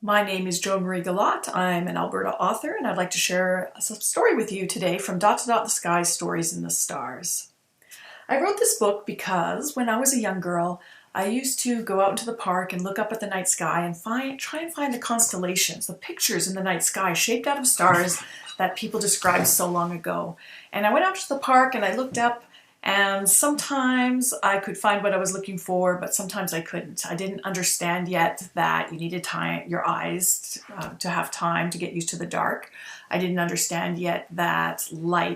My name is Joan Galat. I'm an Alberta author, and I'd like to share a story with you today from Dot to Dot the Sky, Stories in the Stars. I wrote this book because when I was a young girl, I used to go out into the park and look up at the night sky and try and find the constellations, the pictures in the night sky shaped out of stars that people described so long ago. And I went out to the park and I looked up, and sometimes I could find what I was looking for, but sometimes I couldn't. I didn't understand yet that you needed your eyes to have time to get used to the dark. I didn't understand yet that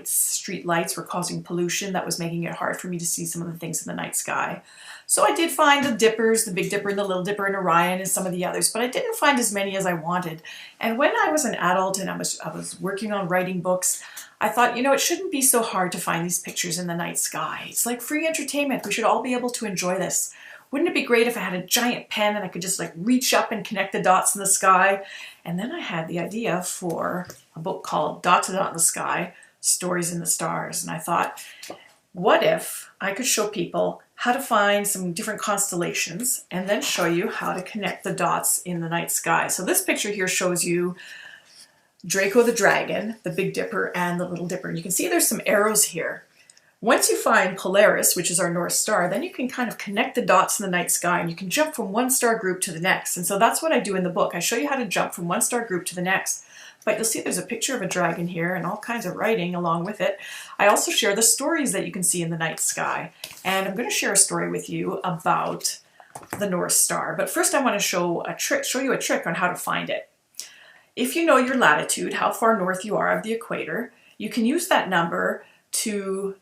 street lights were causing pollution that was making it hard for me to see some of the things in the night sky. So I did find the dippers, the Big Dipper and the Little Dipper and Orion and some of the others, but I didn't find as many as I wanted. And when I was an adult and I was working on writing books, I thought, it shouldn't be so hard to find these pictures in the night sky. It's like free entertainment. We should all be able to enjoy this. Wouldn't it be great if I had a giant pen and I could just reach up and connect the dots in the sky? And then I had the idea for a book called Dot to Dot in the Sky, Stories in the Stars. And I thought, what if I could show people how to find some different constellations and then show you how to connect the dots in the night sky. So this picture here shows you Draco the Dragon, the Big Dipper, and the Little Dipper. And you can see there's some arrows here. Once you find Polaris, which is our North Star, then you can kind of connect the dots in the night sky and you can jump from one star group to the next. And so that's what I do in the book. I show you how to jump from one star group to the next. But you'll see there's a picture of a dragon here and all kinds of writing along with it. I also share the stories that you can see in the night sky. And I'm going to share a story with you about the North Star. But first I want to show you a trick on how to find it. If you know your latitude, how far north you are of the equator, you can use that number to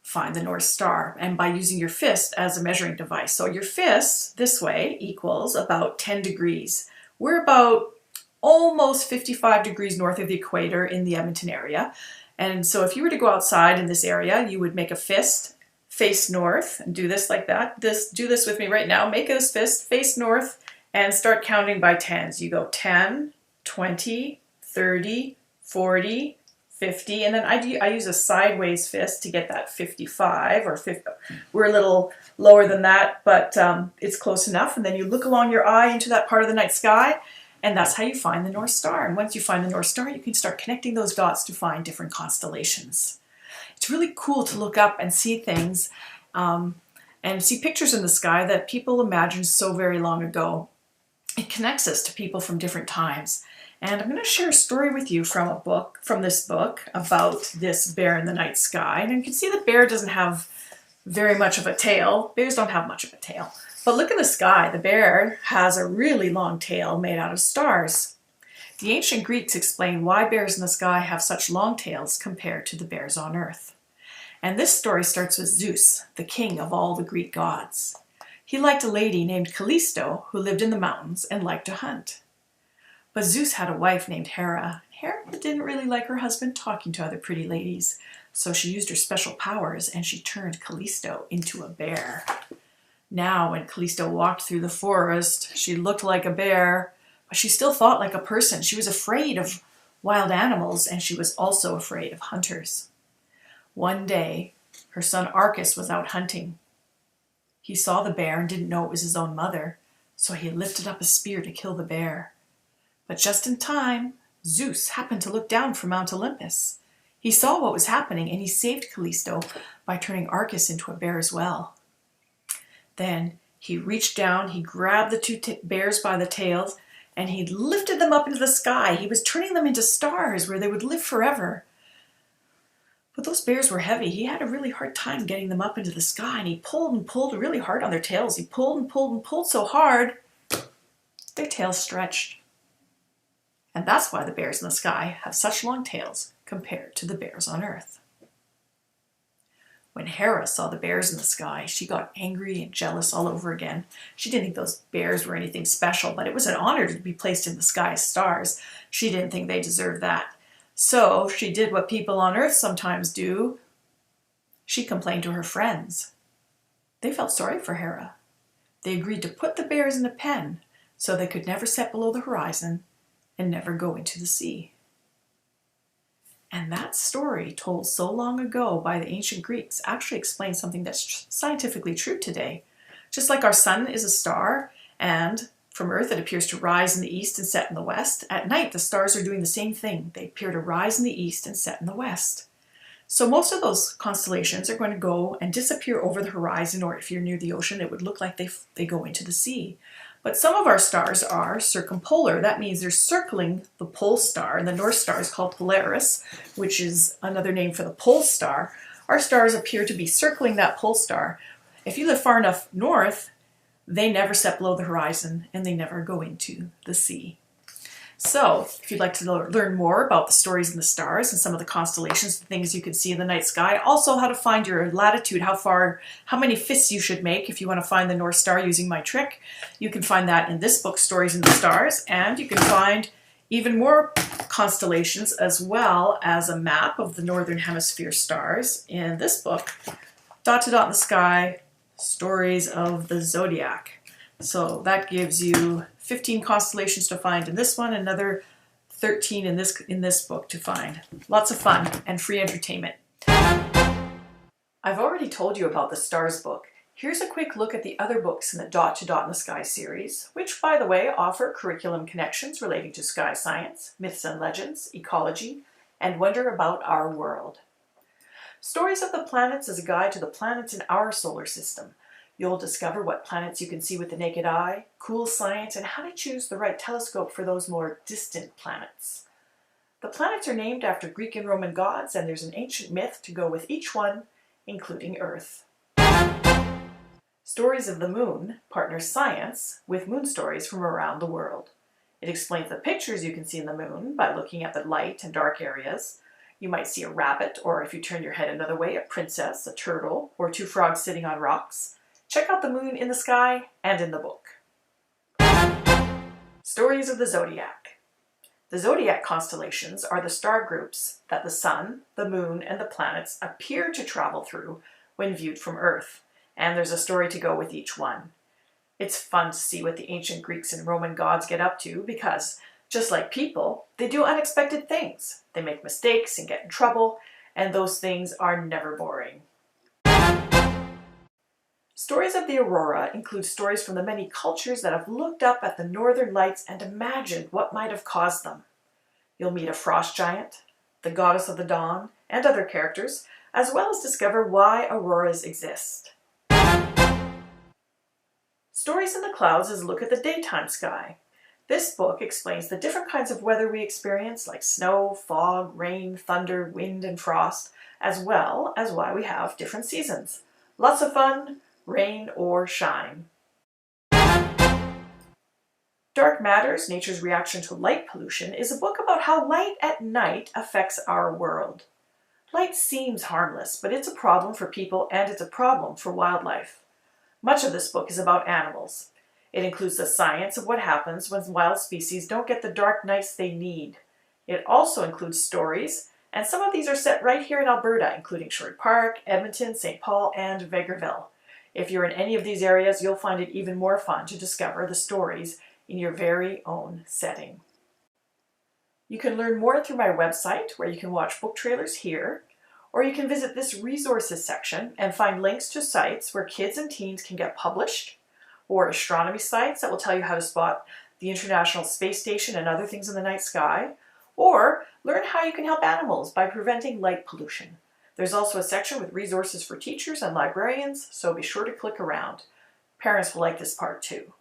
find the North Star, and by using your fist as a measuring device. So your fist this way equals about 10 degrees. We're about almost 55 degrees north of the equator in the Edmonton area. And so if you were to go outside in this area, you would make a fist face north and do this like that. Do this with me right now. Make a fist face north and start counting by tens. You go 10, 20, 30, 40, 50, and then I use a sideways fist to get that 55 or 50. We're a little lower than that, but it's close enough. And then you look along your eye into that part of the night sky, and that's how you find the North Star. And once you find the North Star, you can start connecting those dots to find different constellations. It's really cool to look up and see things and see pictures in the sky that people imagined so very long ago. It connects us to people from different times. And I'm going to share a story with you from this book about this bear in the night sky. And you can see the bear doesn't have very much of a tail. Bears don't have much of a tail. But look in the sky. The bear has a really long tail made out of stars. The ancient Greeks explained why bears in the sky have such long tails compared to the bears on Earth. And this story starts with Zeus, the king of all the Greek gods. He liked a lady named Callisto who lived in the mountains and liked to hunt. But Zeus had a wife named Hera. Hera didn't really like her husband talking to other pretty ladies, so she used her special powers and she turned Callisto into a bear. Now, when Callisto walked through the forest, she looked like a bear, but she still thought like a person. She was afraid of wild animals, and she was also afraid of hunters. One day, her son Arcas was out hunting. He saw the bear and didn't know it was his own mother, so he lifted up a spear to kill the bear. But just in time, Zeus happened to look down from Mount Olympus. He saw what was happening, and he saved Callisto by turning Arcas into a bear as well. Then he reached down, he grabbed the two bears by the tails, and he lifted them up into the sky. He was turning them into stars where they would live forever. But those bears were heavy. He had a really hard time getting them up into the sky, and he pulled and pulled really hard on their tails. He pulled and pulled and pulled so hard, their tails stretched. And that's why the bears in the sky have such long tails compared to the bears on Earth. When Hera saw the bears in the sky, she got angry and jealous all over again. She didn't think those bears were anything special, but it was an honor to be placed in the sky as stars. She didn't think they deserved that. So she did what people on Earth sometimes do. She complained to her friends. They felt sorry for Hera. They agreed to put the bears in a pen so they could never set below the horizon and never go into the sea. And that story, told so long ago by the ancient Greeks, actually explains something that's scientifically true today. Just like our sun is a star and From Earth, it appears to rise in the east and set in the west. At night, the stars are doing the same thing. They appear to rise in the east and set in the west. So most of those constellations are going to go and disappear over the horizon, or if you're near the ocean, it would look like they go into the sea. But some of our stars are circumpolar. That means they're circling the pole star, and the North Star is called Polaris, which is another name for the pole star. Our stars appear to be circling that pole star. If you live far enough north, they never set below the horizon and they never go into the sea. So, if you'd like to learn more about the stories in the stars and some of the constellations, the things you can see in the night sky, also how to find your latitude, how many fists you should make if you want to find the North Star using my trick, you can find that in this book, Stories in the Stars, and you can find even more constellations as well as a map of the Northern Hemisphere stars in this book, Dot to Dot in the Sky, Stories of the Zodiac. So that gives you 15 constellations to find in this one, another 13 in this book to find. Lots of fun and free entertainment. I've already told you about the Stars book. Here's a quick look at the other books in the Dot to Dot in the Sky series, which, by the way, offer curriculum connections relating to sky science, myths and legends, ecology, and wonder about our world. Stories of the Planets is a guide to the planets in our solar system. You'll discover what planets you can see with the naked eye, cool science, and how to choose the right telescope for those more distant planets. The planets are named after Greek and Roman gods, and there's an ancient myth to go with each one, including Earth. Stories of the Moon partners science with moon stories from around the world. It explains the pictures you can see in the moon by looking at the light and dark areas. You might see a rabbit, or if you turn your head another way, a princess, a turtle, or two frogs sitting on rocks. Check out the moon in the sky and in the book. Stories of the Zodiac. The zodiac constellations are the star groups that the sun, the moon, and the planets appear to travel through when viewed from Earth, and there's a story to go with each one. It's fun to see what the ancient Greeks and Roman gods get up to because, just like people, they do unexpected things. They make mistakes and get in trouble, and those things are never boring. Stories of the Aurora include stories from the many cultures that have looked up at the northern lights and imagined what might have caused them. You'll meet a frost giant, the goddess of the dawn, and other characters, as well as discover why auroras exist. Stories in the Clouds is a look at the daytime sky. This book explains the different kinds of weather we experience, like snow, fog, rain, thunder, wind, and frost, as well as why we have different seasons. Lots of fun, rain or shine. Dark Matters, Nature's Reaction to Light Pollution, is a book about how light at night affects our world. Light seems harmless, but it's a problem for people and it's a problem for wildlife. Much of this book is about animals. It includes the science of what happens when wild species don't get the dark nights they need. It also includes stories, and some of these are set right here in Alberta, including Sherwood Park, Edmonton, St. Paul, and Vegreville. If you're in any of these areas, you'll find it even more fun to discover the stories in your very own setting. You can learn more through my website, where you can watch book trailers here, or you can visit this resources section and find links to sites where kids and teens can get published, or astronomy sites that will tell you how to spot the International Space Station and other things in the night sky, or learn how you can help animals by preventing light pollution. There's also a section with resources for teachers and librarians, so be sure to click around. Parents will like this part too.